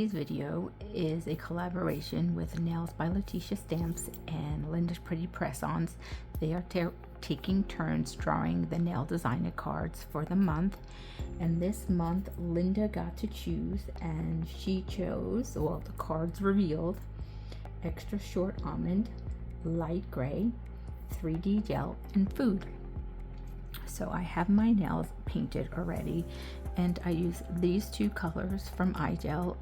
Today's video is a collaboration with Nails by Letitia Stamps and Linda's Pretty Press-Ons. They are taking turns drawing the nail designer cards for the month, and this month Linda got to choose, and she chose, well, the cards revealed, extra short almond, light gray, 3D gel, and food. So I have my nails painted already, and I use these two colors from iGel,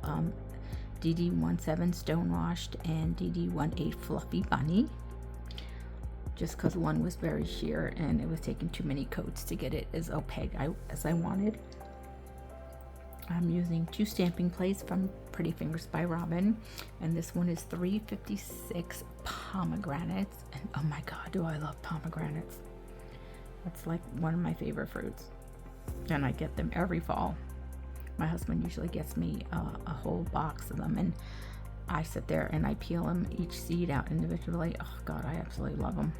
DD17 Stonewashed and DD18 Fluffy Bunny, just because one was very sheer and it was taking too many coats to get it as opaque as I wanted. I'm using two stamping plates from Pretty Fingers by Robin, and this one is 356 pomegranates, and oh my god, do I love pomegranates. That's like one of my favorite fruits, and I get them every fall. My husband usually gets me a whole box of them, and I sit there and I peel them, each seed out individually. Oh god, I absolutely love them.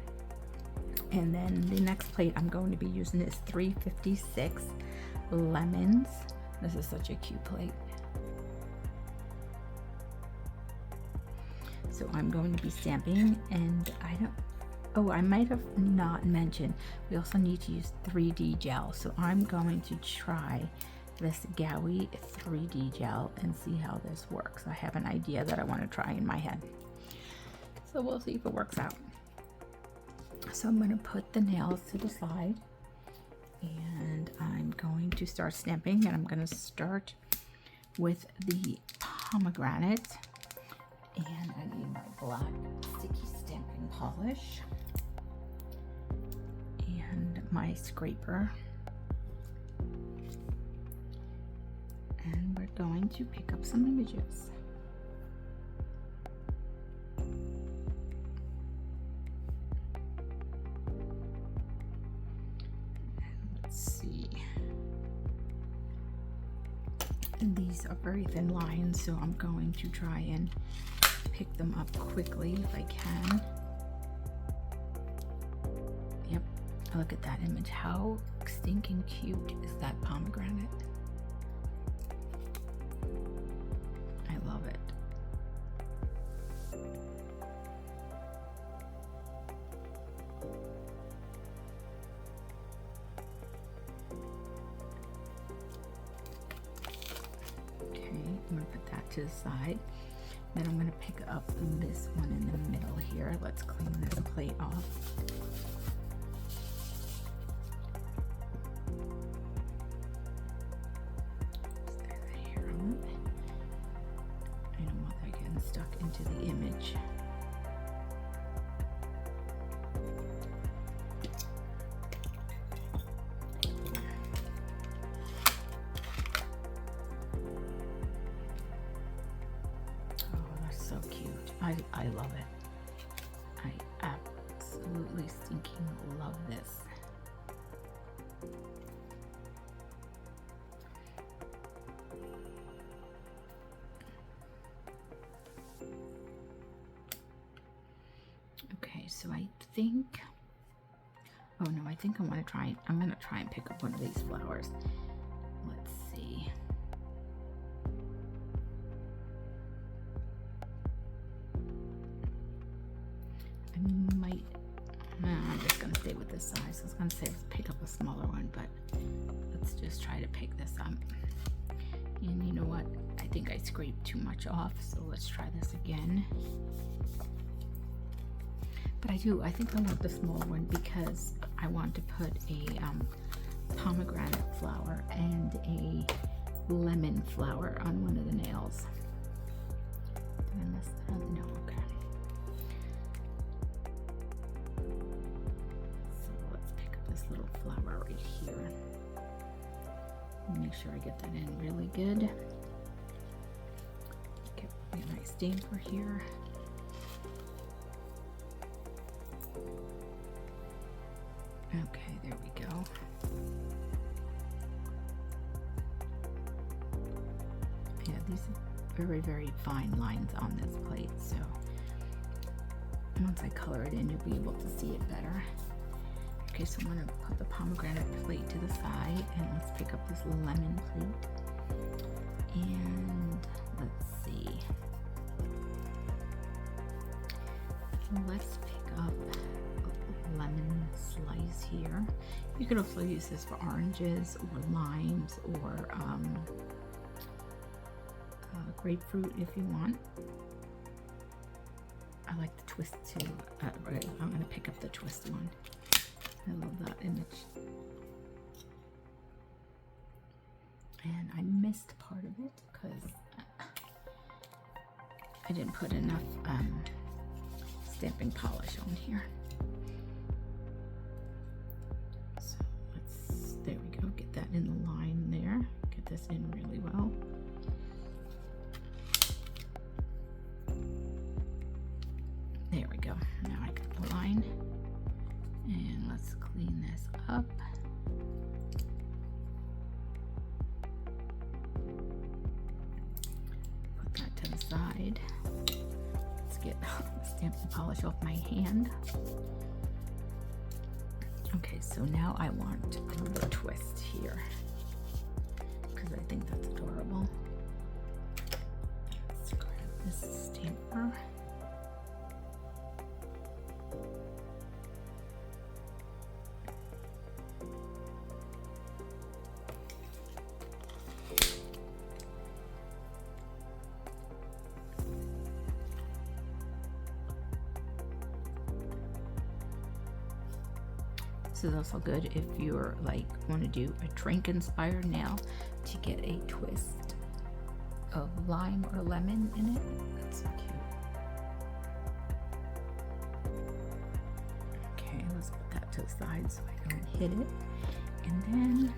And then the next plate I'm going to be using is 356 lemons. This is such a cute plate. So I'm going to be stamping, and I might have not mentioned, we also need to use 3D gel. So I'm going to try this Gowie 3D gel and see how this works. I have an idea that I want to try in my head. So we'll see if it works out. So I'm going to put the nails to the side, and I'm going to start stamping, and I'm going to start with the pomegranate, and I need my black sticky stamping polish and my scraper, and we're going to pick up some images. Let's see. And these are very thin lines, so I'm going to try and pick them up quickly if I can. Yep, look at that image. How stinking cute is that pomegranate? I love it. Okay, I'm gonna put that to the side. Then I'm going to pick up this one in the middle here. Let's clean this plate off. Just there, here. I don't want that getting stuck into the image. So cute. I love it. I absolutely stinking love this. Okay, so I think, oh no, I think I'm going to try and pick up one of these flowers. Let's see. I'm just going to stay with this size. I was going to say let's pick up a smaller one, but let's just try to pick this up. And you know what? I think I scraped too much off, so let's try this again. But I think I want the small one because I want to put a pomegranate flower and a lemon flower on one of the nails. Did I miss that? No, okay. This little flower right here. Make sure I get that in really good. Get a nice damper here. Okay, there we go. Yeah, these are very, very fine lines on this plate, so once I color it in, you'll be able to see it better. Okay, so I'm going to put the pomegranate plate to the side, and let's pick up this lemon plate, and let's see. Let's pick up a lemon slice here. You could also use this for oranges or limes or grapefruit if you want. I like the twist too. Right, I'm going to pick up the twist one. I love that image. And I missed part of it because I didn't put enough stamping polish on here. So there we go, get that in the line there. Get this in really well. There we go, now I got the line. And let's clean this up. Put that to the side. Let's get the stamping polish off my hand. Okay, so now I want the twist here because I think that's adorable. Let's grab this stamper. This is also good if you're like want to do a drink inspired nail to get a twist of lime or lemon in it. That's so cute. Okay, let's put that to the side so I don't hit it. And then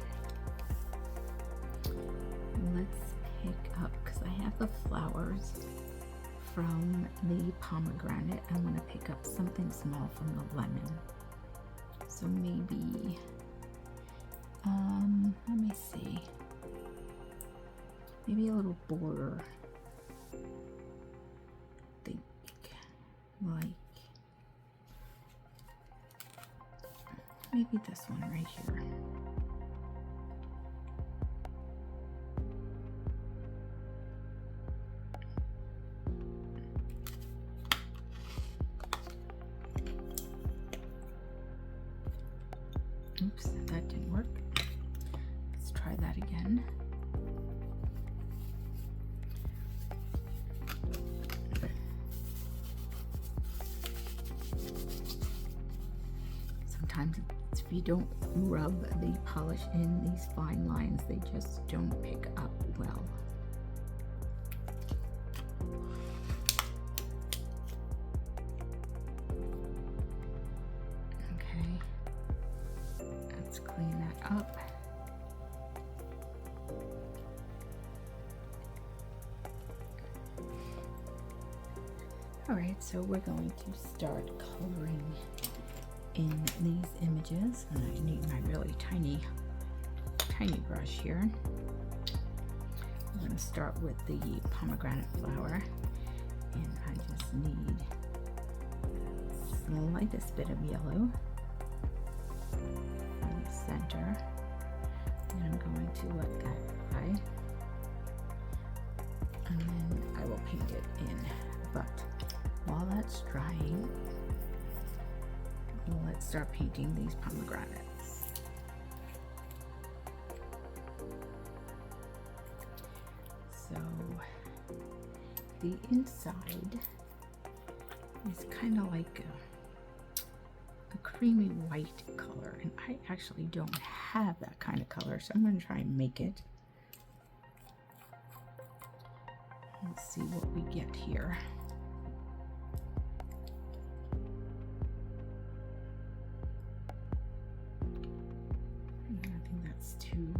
let's pick up, because I have the flowers from the pomegranate, I'm going to pick up something small from the lemon. So maybe, let me see, maybe a little border, I think, like, maybe this one right here. Oops, that didn't work. Let's try that again. Sometimes if you don't rub the polish in these fine lines, they just don't pick up well. Clean that up. All right, so we're going to start coloring in these images, and I need my really tiny brush here. I'm going to start with the pomegranate flower, and I just need the slightest bit of yellow center, and I'm going to let that dry, and then I will paint it in. But while that's drying, let's start painting these pomegranates. So the inside is kind of like a creamy white color, and I actually don't have that kind of color, so I'm going to try and make it. Let's see what we get here. I think that's too,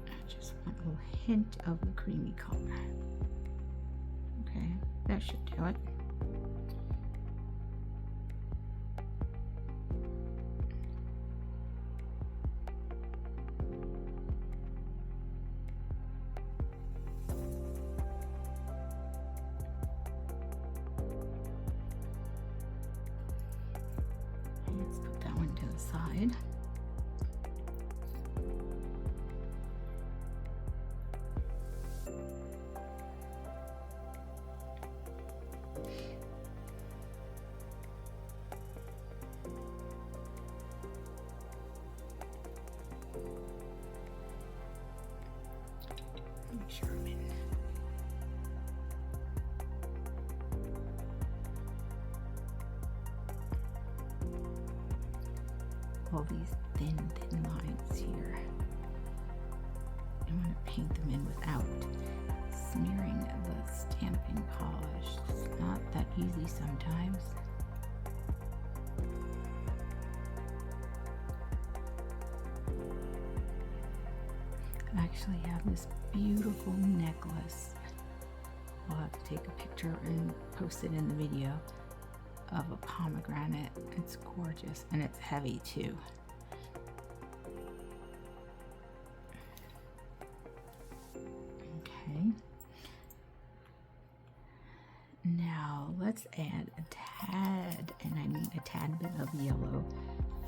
I just want a little hint of the creamy color. Okay, that should do it. Let's put that one to the side. make sure I'm in. All these thin lines here. I want to paint them in without smearing the stamping polish. It's not that easy sometimes. I actually have this beautiful necklace. I'll have to take a picture and post it in the video of a pomegranate. It's gorgeous and it's heavy too. Okay. Now let's add a tad, and I mean a tad bit of yellow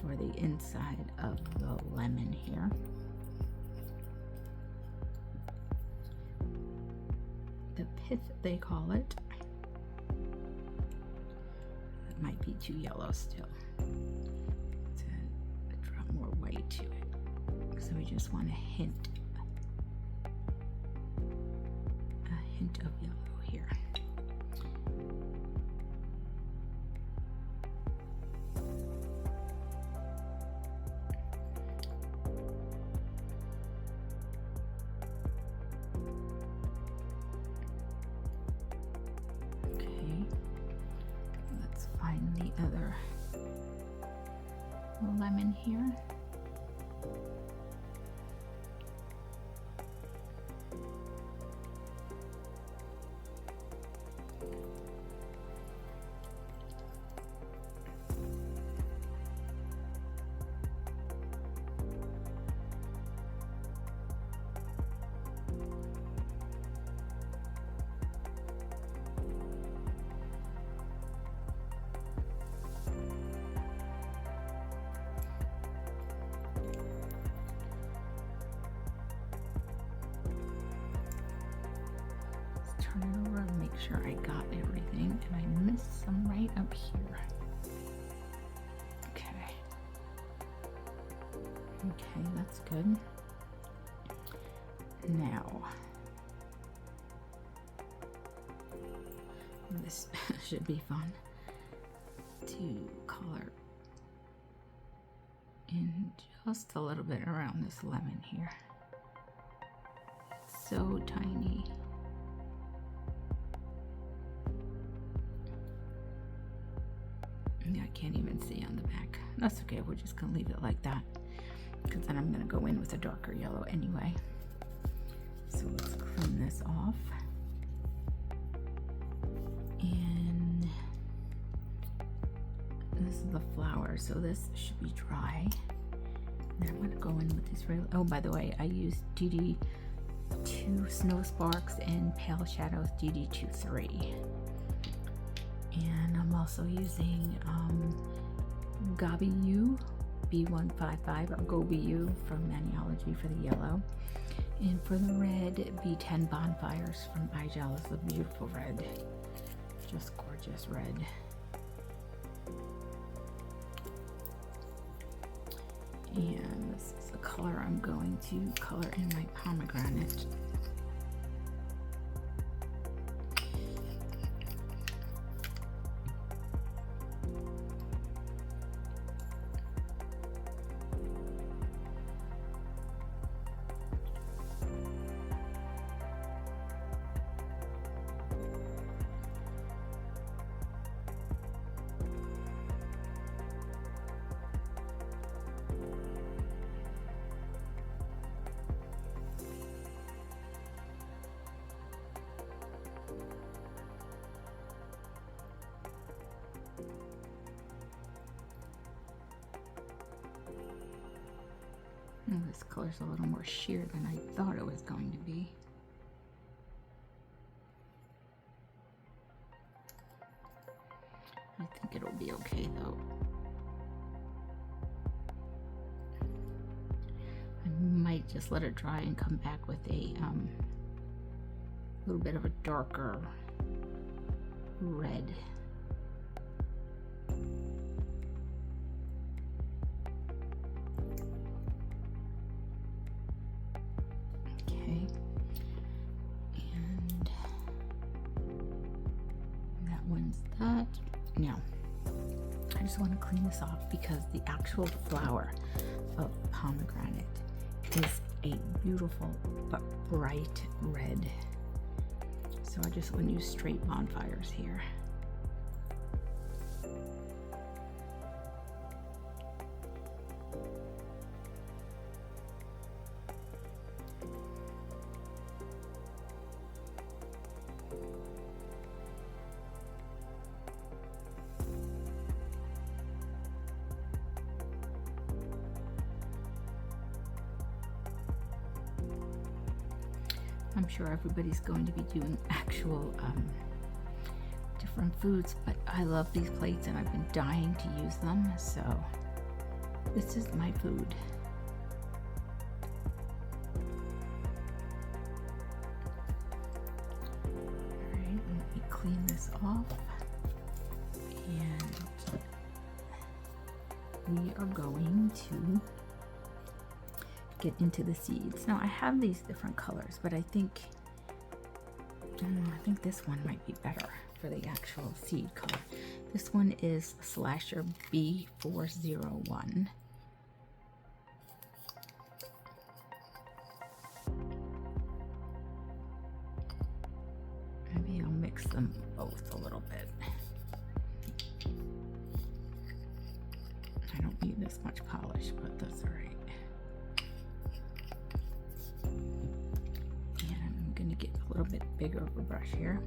for the inside of the lemon here. The pith, they call it. It might be too yellow still. To drop more white to it. So we just want a hint of yellow here. The other lemon here. Turn it over and make sure I got everything, and I missed some right up here. Okay. Okay, that's good. Now, this should be fun to color in just a little bit around this lemon here. It's so tiny. I can't even see on the back. That's okay, we're just gonna leave it like that, because then I'm gonna go in with a darker yellow anyway. So let's clean this off. And this is the flower, so this should be dry. Then I'm gonna go in with this really, oh, by the way, I used DD2 Snow Sparks and Pale Shadows DD23. And I'm also using Gabiu B155 or GoBU from Maniology for the yellow. And for the red, B10 Bonfires from iGel is a beautiful red. Just gorgeous red. And this is the color I'm going to color in my pomegranate. Oh, this color's a little more sheer than I thought it was going to be. I think it'll be okay though. I might just let it dry and come back with a little bit of a darker red. want to clean this off because the actual flower of pomegranate is a beautiful but bright red. So I just want to use straight bonfires here. I'm sure everybody's going to be doing actual different foods, but I love these plates and I've been dying to use them, so this is my food. Alright, let me clean this off, and we are going to get into the seeds. Now I have these different colors, but I think this one might be better for the actual seed color. This one is Slasher B401. Maybe I'll mix them both a little bit. I don't need this much polish, but that's all right. Get a little bit bigger of a brush here,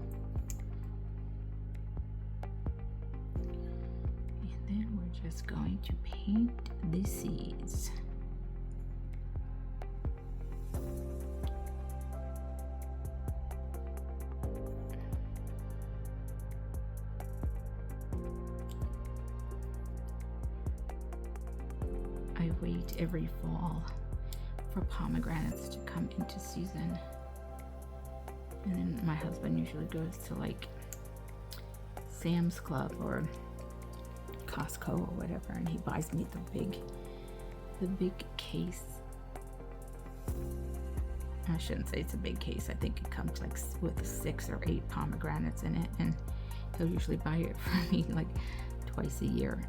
and then we're just going to paint the seeds. I wait every fall for pomegranates to come into season. And then my husband usually goes to like Sam's Club or Costco or whatever, and he buys me the big case. I shouldn't say it's a big case. I think it comes like with 6 or 8 pomegranates in it, and he'll usually buy it for me like twice a year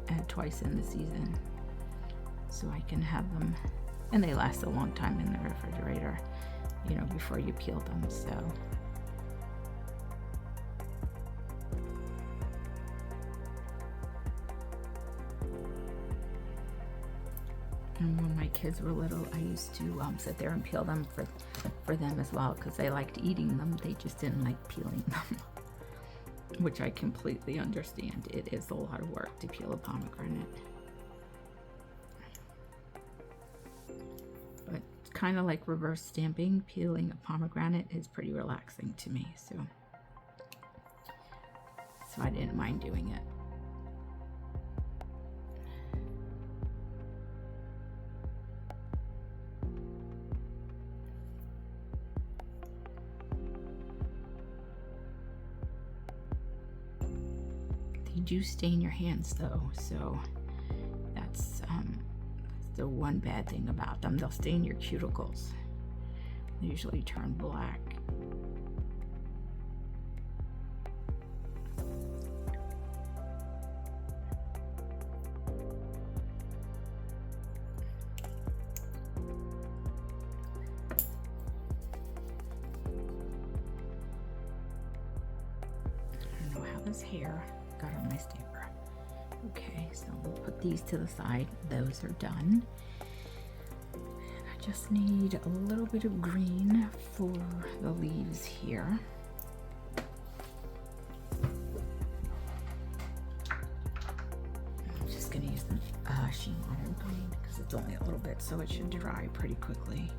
and twice in the season, so I can have them, and they last a long time in the refrigerator, you know, before you peel them. So and when my kids were little, I used to sit there and peel them for them as well, because they liked eating them, they just didn't like peeling them. Which I completely understand. It is a lot of work to peel a pomegranate. But kind of like reverse stamping, peeling a pomegranate is pretty relaxing to me, so I didn't mind doing it. They do stain your hands though, so that's the one bad thing about them. They'll stain your cuticles. They usually turn black. I don't know how this hair got on my stamper. Okay, so we'll put these to the side. Those are done. And I just need a little bit of green for the leaves here. I'm just going to use the sheen iron green because it's only a little bit, so it should dry pretty quickly.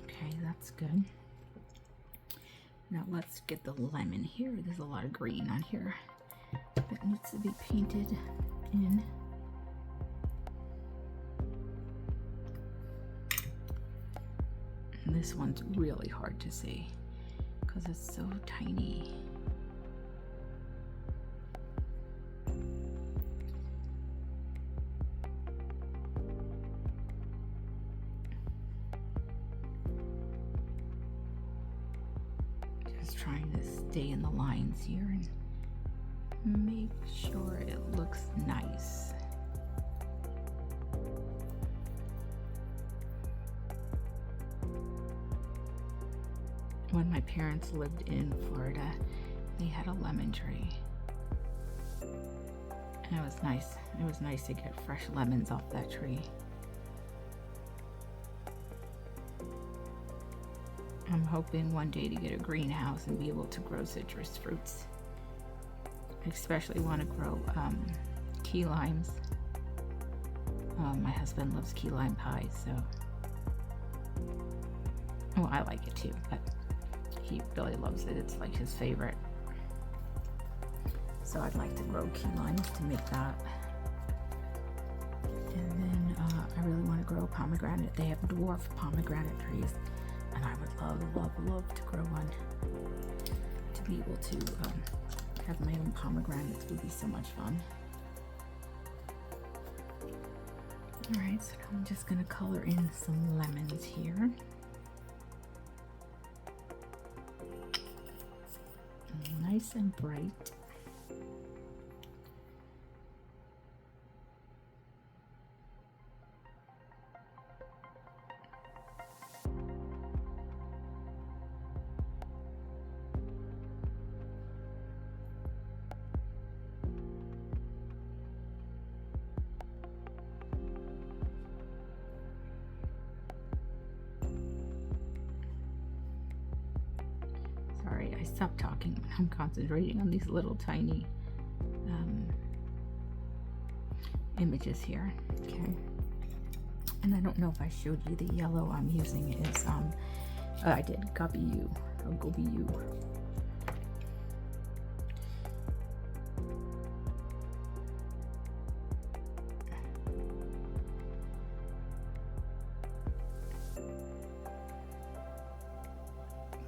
Okay, that's good. let's get the lemon here. There's a lot of green on here that needs to be painted in. And this one's really hard to see because it's so tiny. Just trying to stay in the lines here and make sure it looks nice. When my parents lived in Florida, they had a lemon tree. And it was nice. It was nice to get fresh lemons off that tree. I'm hoping one day to get a greenhouse and be able to grow citrus fruits. I especially want to grow key limes. My husband loves key lime pie, so. Well, I like it too, but he really loves it. It's like his favorite. So I'd like to grow key limes to make that. And then I really want to grow pomegranate. They have dwarf pomegranate trees, and I would love to grow one. To be able to have my own pomegranates would be so much fun. Alright, so now I'm just going to color in some lemons here. Nice and bright. Sorry, I stopped talking. I'm concentrating on these little tiny images here. Okay. And I don't know if I showed you the yellow I'm using is I did Gobi or Gobi.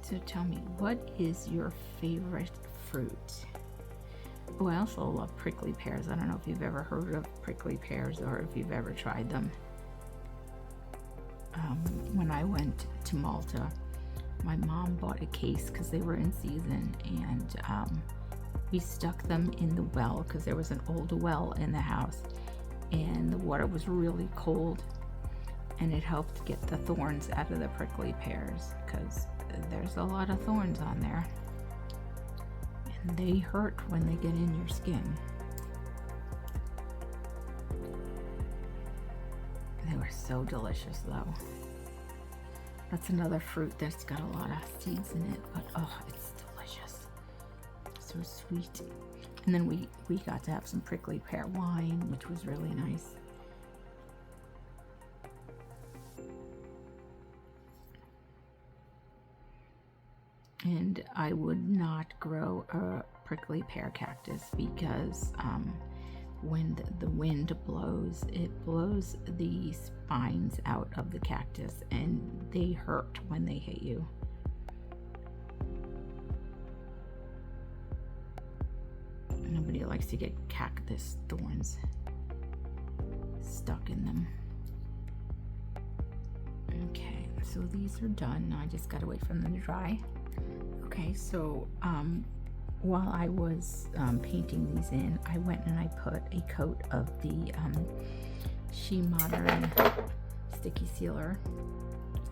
So tell me, what is your favorite fruit? Oh, I also love prickly pears. I don't know if you've ever heard of prickly pears or if you've ever tried them. When I went to Malta, my mom bought a case because they were in season, and we stuck them in the well because there was an old well in the house, and the water was really cold, and it helped get the thorns out of the prickly pears because there's a lot of thorns on there, and they hurt when they get in your skin. They were so delicious though. That's another fruit that's got a lot of seeds in it, but oh, it's delicious. So sweet. And then we got to have some prickly pear wine, which was really nice. And I would not grow a prickly pear cactus because when the wind blows, it blows the spines out of the cactus and they hurt when they hit you. Nobody likes to get cactus thorns stuck in them. Okay, so these are done. Now I just gotta wait for them to dry. Okay, so while I was painting these in, I went and I put a coat of the She Modern sticky sealer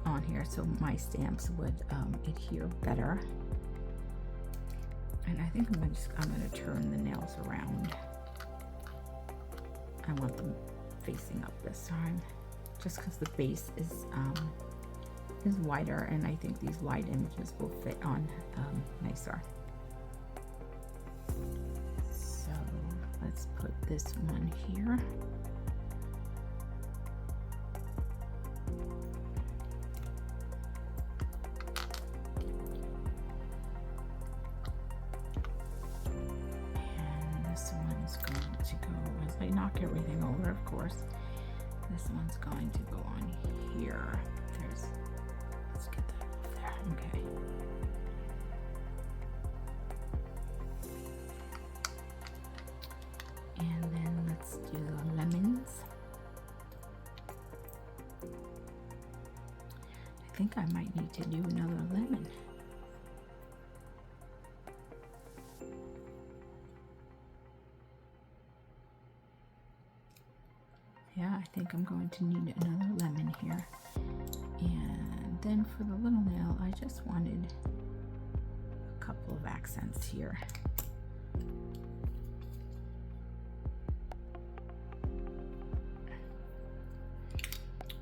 on here so my stamps would adhere better. And I think I'm gonna turn the nails around. I want them facing up this time, just because the base is wider, and I think these wide images will fit on nicer. So let's put this one here. one's going to go, as I knock everything over, of course, this one's going to go on here. Let's get that off there, okay. And then let's do the lemons. I think I might need to do another lemon. Yeah, I think I'm going to need another lemon here. And then for the little nail, I just wanted a couple of accents here.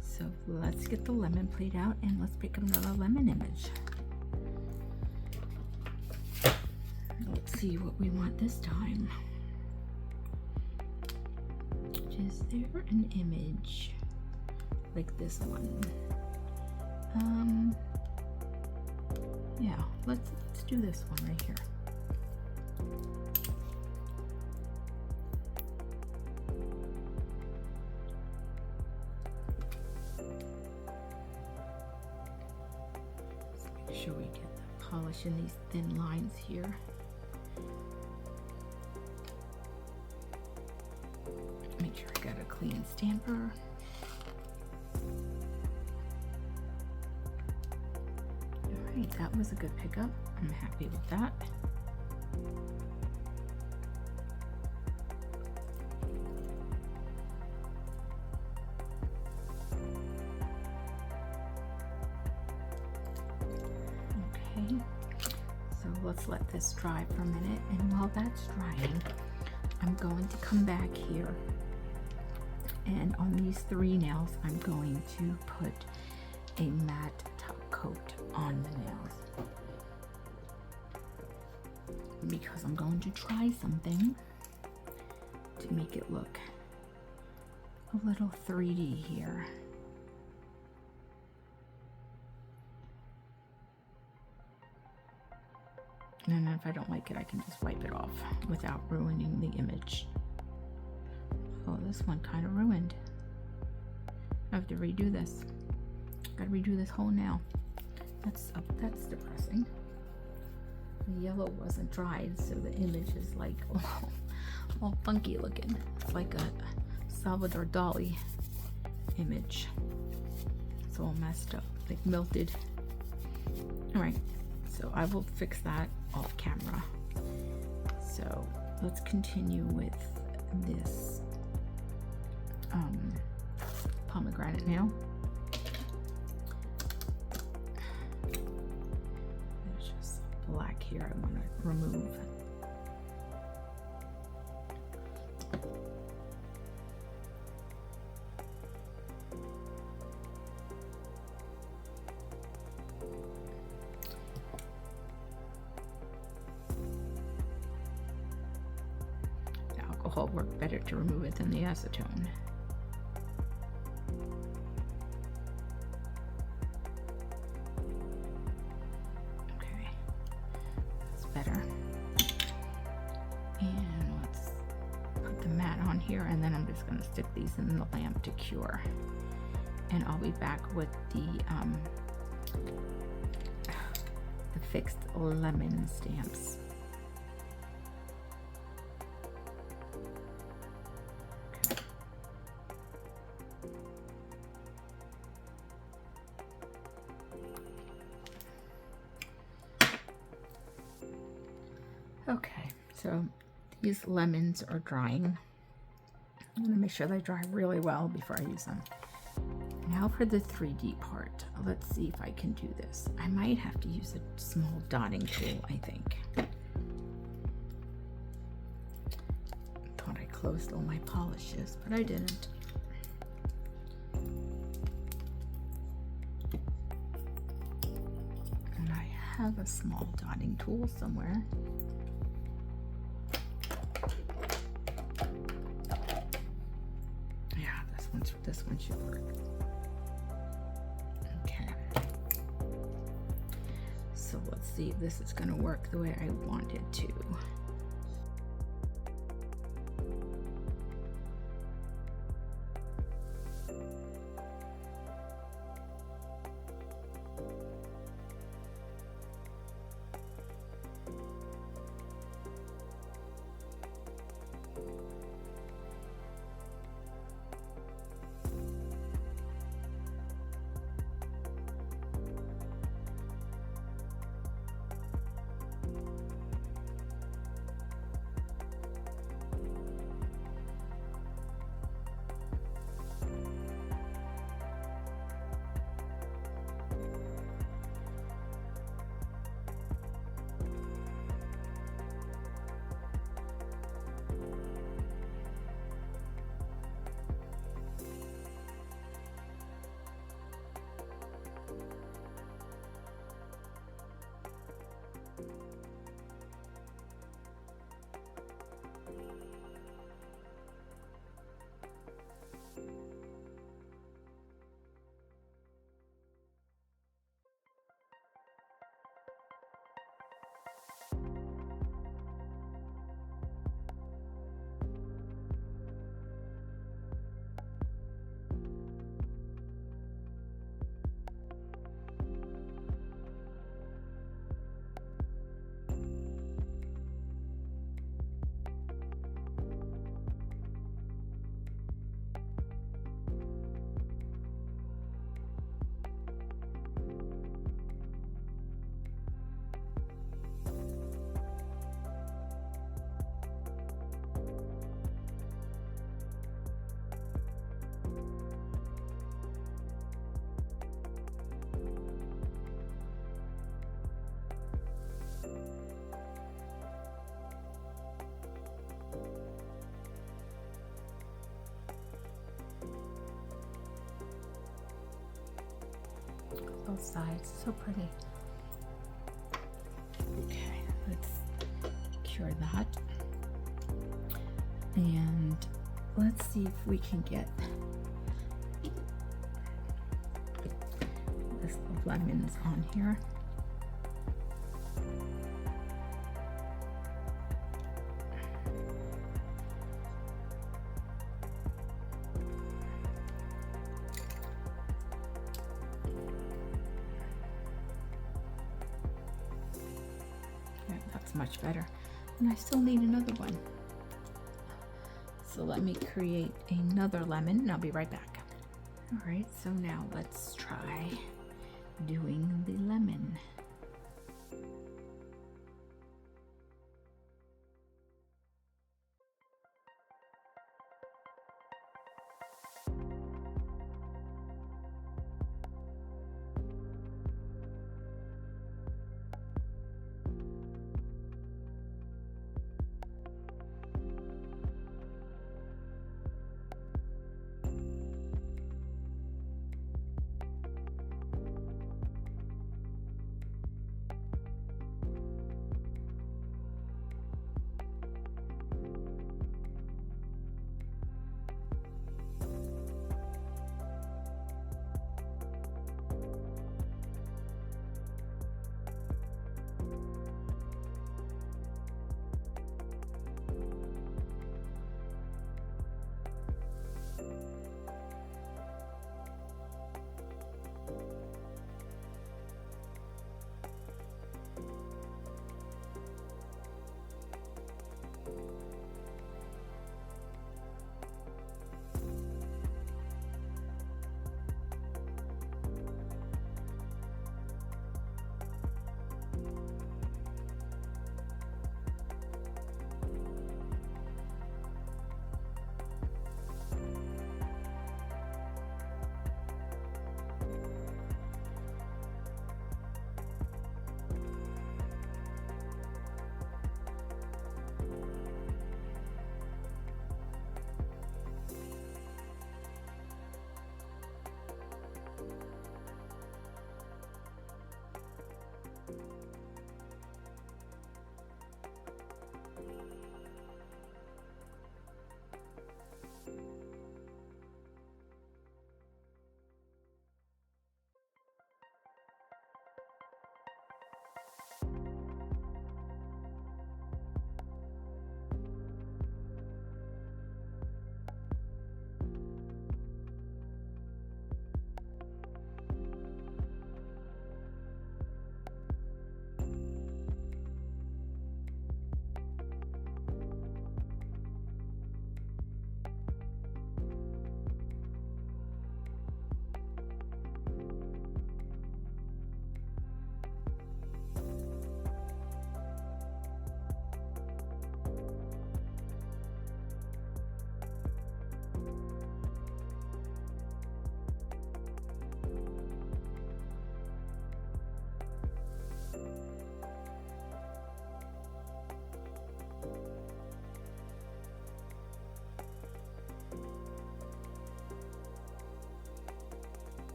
So let's get the lemon plate out and let's pick another lemon image. Let's see what we want this time. Is there an image like this one? Yeah, let's do this one right here. Let's make sure we get the polish in these thin lines here. Make sure I got a clean stamper. Alright, that was a good pickup. I'm happy with that. Okay, so let's let this dry for a minute, and while that's drying, I'm going to come back here, and on these three nails I'm going to put a matte top coat on the nails because I'm going to try something to make it look a little 3D here. And then if I don't like it, I can just wipe it off without ruining the image. Oh, this one kind of ruined. I have to redo this. Gotta redo this whole nail. That's depressing. The yellow wasn't dried, so the image is like all funky looking. It's like a Salvador Dali image. It's all messed up, like melted. All right, so I will fix that off camera. So let's continue with this pomegranate nail. There's just black here I want to remove. Alcohol worked better to remove it than the acetone. Okay, that's better. And let's put the matte on here, and then I'm just going to stick these in the lamp to cure. And I'll be back with the fixed lemon stamps. Okay, so these lemons are drying. I'm going to make sure they dry really well before I use them. Now for the 3D part. Let's see if I can do this. I might have to use a small dotting tool, I think. Thought I closed all my polishes, but I didn't. And I have a small dotting tool somewhere. Yeah, this one should work. Okay. So let's see if this is going to work the way I want it to. Both sides, so pretty. Okay, let's cure that. And let's see if we can get this lemons on here. Yeah, that's much better. And I still need another one. So let me create another lemon and I'll be right back. All right, so now let's try doing the lemon.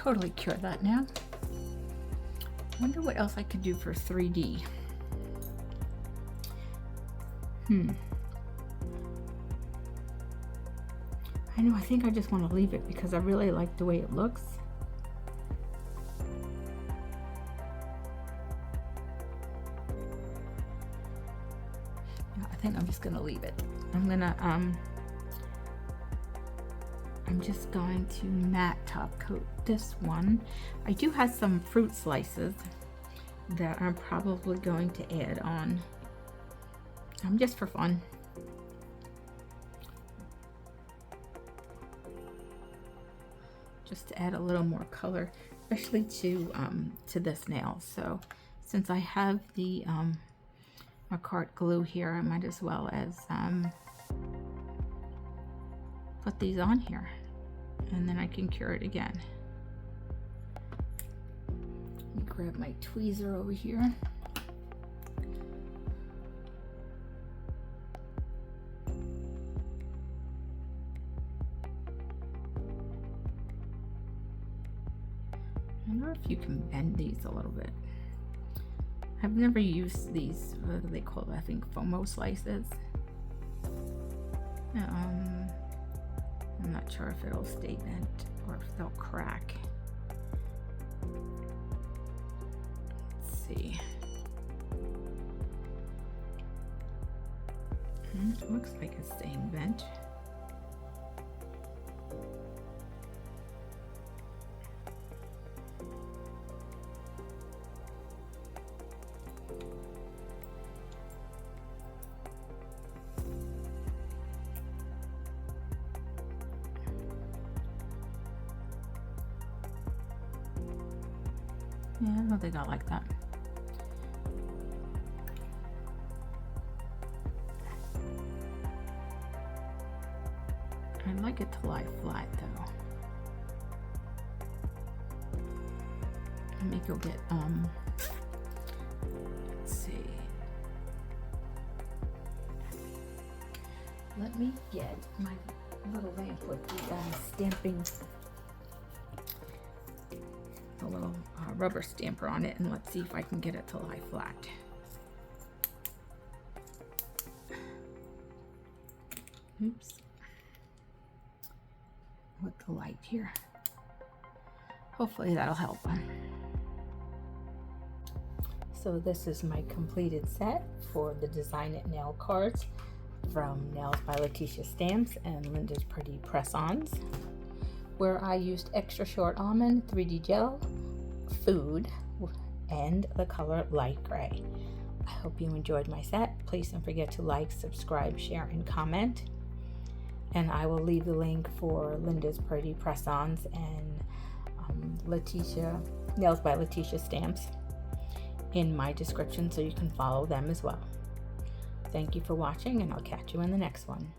totally cure that now. Wonder what else I could do for 3D. I know, I think I just want to leave it because I really like the way it looks. Yeah, I think I'm just gonna leave it. I'm just going to matte top coat this one. I do have some fruit slices that I'm probably going to add on, just for fun. Just to add a little more color, especially to this nail. So since I have the Macart glue here, I might as well as put these on here, and then I can cure it again. Let me grab my tweezer over here. I wonder if you can bend these a little bit. I've never used these, what do they call it? I think FOMO slices. I'm not sure if it'll stay bent or if they'll crack. Let's see. It looks like it's staying bent. Yeah, I don't think I like that. I'd like it to lie flat though. Let me go get, let's see. Let me get my little lamp with the stamping, a little rubber stamper on it, and let's see if I can get it to lie flat. Oops. With the light here. Hopefully that'll help. So this is my completed set for the Design It nail cards from Nails by Letitia Stamps and Linda's Pretty Press-Ons, where I used extra short almond, 3D gel, food, and the color light gray. I hope you enjoyed my set. Please don't forget to like, subscribe, share, and comment. And I will leave the link for Linda's Pretty Press-Ons and Nails by Letitia Stamps in my description so you can follow them as well. Thank you for watching, and I'll catch you in the next one.